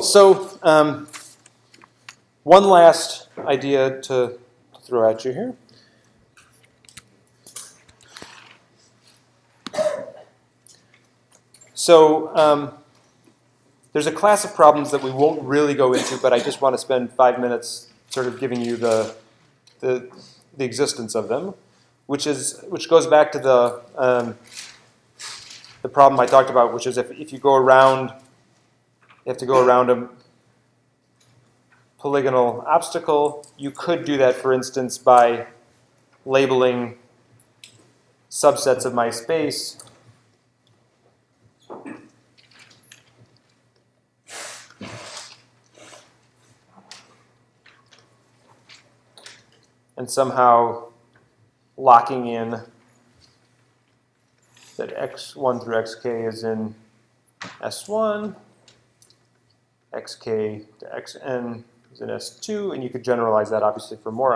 So one last idea to throw at you here. So there's a class of problems that we won't really go into, but I just want to spend 5 minutes sort of giving you the existence of them, which goes back to the problem I talked about, which is if you go around, you have to go around a polygonal obstacle. You could do that, for instance, by labeling subsets of my space and somehow locking in that x1 through xk is in S1, xk to xn is in S2, and you could generalize that obviously for more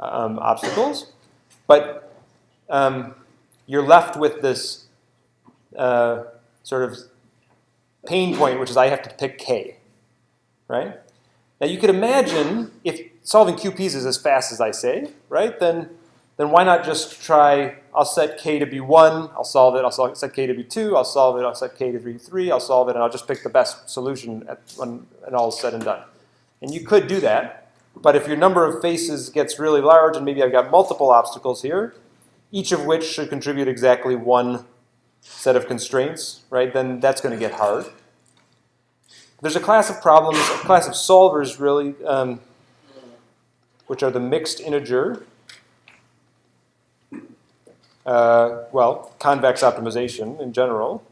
obstacles. But you're left with this sort of pain point, which is I have to pick k, right? Now you could imagine if solving QPs is as fast as I say, right? Then why not just try, I'll set k to be 1, I'll solve it, I'll set k to be 2, I'll solve it, I'll set k to be 3, I'll solve it, and I'll just pick the best solution when all is said and done. And you could do that, but if your number of faces gets really large, and maybe I've got multiple obstacles here, each of which should contribute exactly one set of constraints, right? Then that's going to get hard. There's a class of problems, a class of solvers really, which are the mixed integer, convex optimization in general.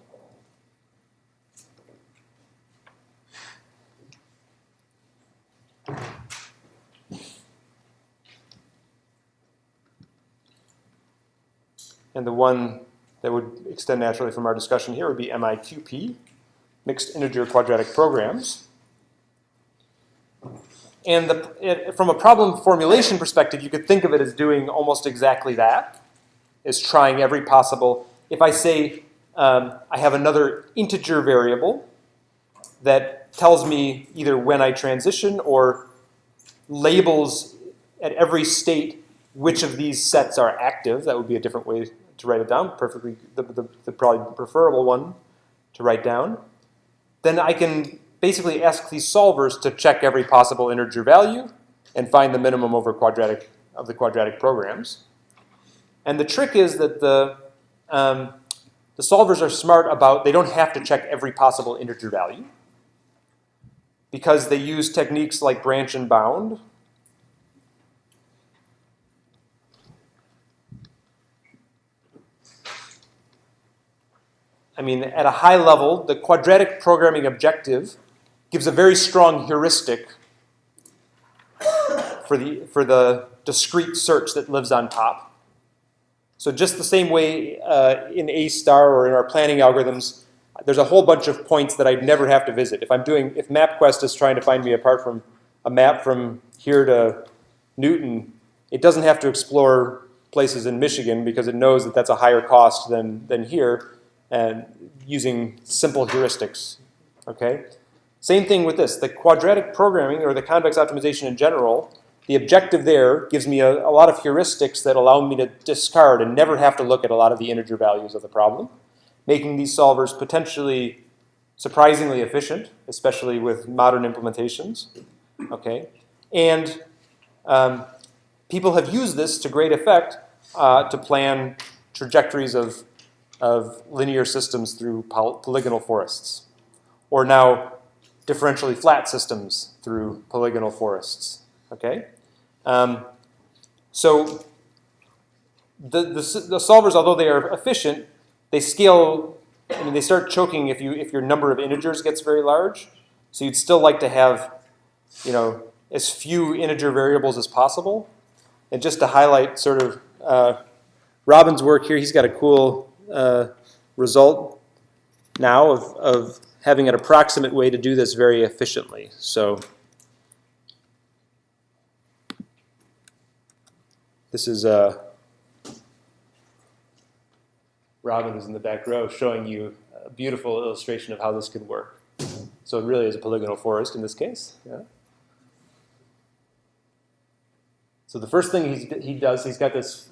And the one that would extend naturally from our discussion here would be MIQP, mixed integer quadratic programs. And from a problem formulation perspective, you could think of it as doing almost exactly that, is trying every possible. If I say I have another integer variable that tells me either when I transition or labels at every state which of these sets are active, that would be a different way to write it down, perfectly the probably preferable one to write down, then I can basically ask these solvers to check every possible integer value and find the minimum over the quadratic programs. And the trick is that the solvers are smart about, they don't have to check every possible integer value because they use techniques like branch and bound. I mean, at a high level, the quadratic programming objective gives a very strong heuristic for the discrete search that lives on top. So just the same way in A star or in our planning algorithms, there's a whole bunch of points that I'd never have to visit. If MapQuest is trying to find me apart from a map from here to Newton, it doesn't have to explore places in Michigan because it knows that that's a higher cost than here, and using simple heuristics. Okay? Same thing with this. The quadratic programming, or the convex optimization in general, the objective there gives me a lot of heuristics that allow me to discard and never have to look at a lot of the integer values of the problem, making these solvers potentially surprisingly efficient, especially with modern implementations. Okay? And people have used this to great effect to plan trajectories of linear systems through polygonal forests, or now differentially flat systems through polygonal forests. Okay, so the solvers, although they are efficient, they scale. I mean, they start choking if your number of integers gets very large. So you'd still like to have, as few integer variables as possible. And just to highlight sort of Robin's work here, he's got a cool result now of having an approximate way to do this very efficiently. So this is Robin is in the back row showing you a beautiful illustration of how this could work. So it really is a polygonal forest in this case. Yeah. So the first thing he does, he's got this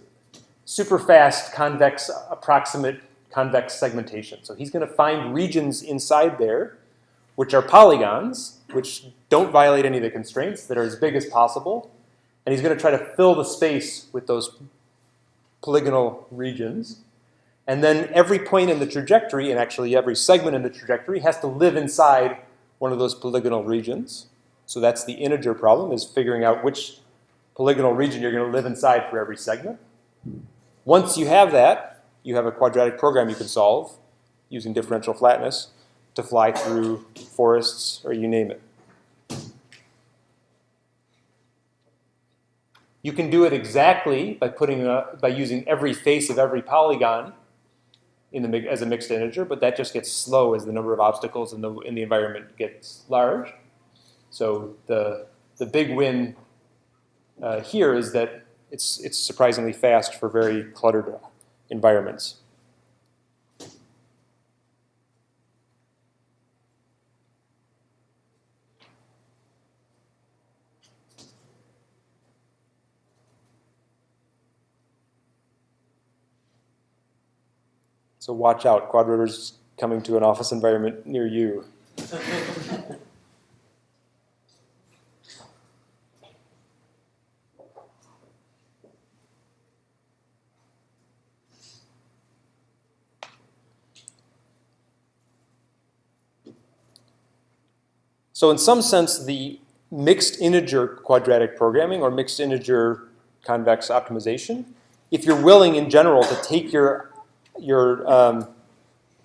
super fast convex, approximate convex segmentation. So he's going to find regions inside there, which are polygons, which don't violate any of the constraints, that are as big as possible. And he's going to try to fill the space with those polygonal regions. And then every point in the trajectory, and actually every segment in the trajectory, has to live inside one of those polygonal regions. So that's the integer problem, is figuring out which polygonal region you're going to live inside for every segment. Once you have that, you have a quadratic program you can solve using differential flatness to fly through forests, or you name it. You can do it exactly by using every face of every polygon as a mixed integer, but that just gets slow as the number of obstacles in the environment gets large. So the big win here is that it's surprisingly fast for very cluttered environments. So watch out, quadrotor's coming to an office environment near you. So in some sense, the mixed integer quadratic programming or mixed integer convex optimization, if you're willing in general to take your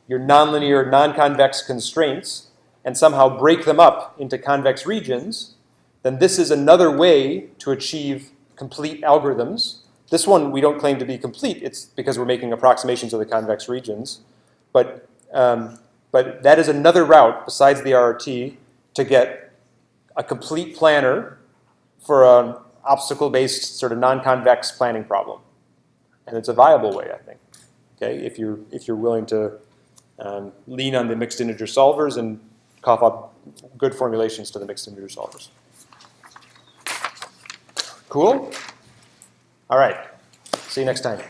nonlinear, non-convex constraints and somehow break them up into convex regions, then this is another way to achieve complete algorithms. This one we don't claim to be complete. It's because we're making approximations of the convex regions. But that is another route besides the RRT to get a complete planner for an obstacle-based sort of non-convex planning problem. And it's a viable way, I think. Okay, if you're willing to lean on the mixed integer solvers and cough up good formulations to the mixed integer solvers. Cool? All right. See you next time.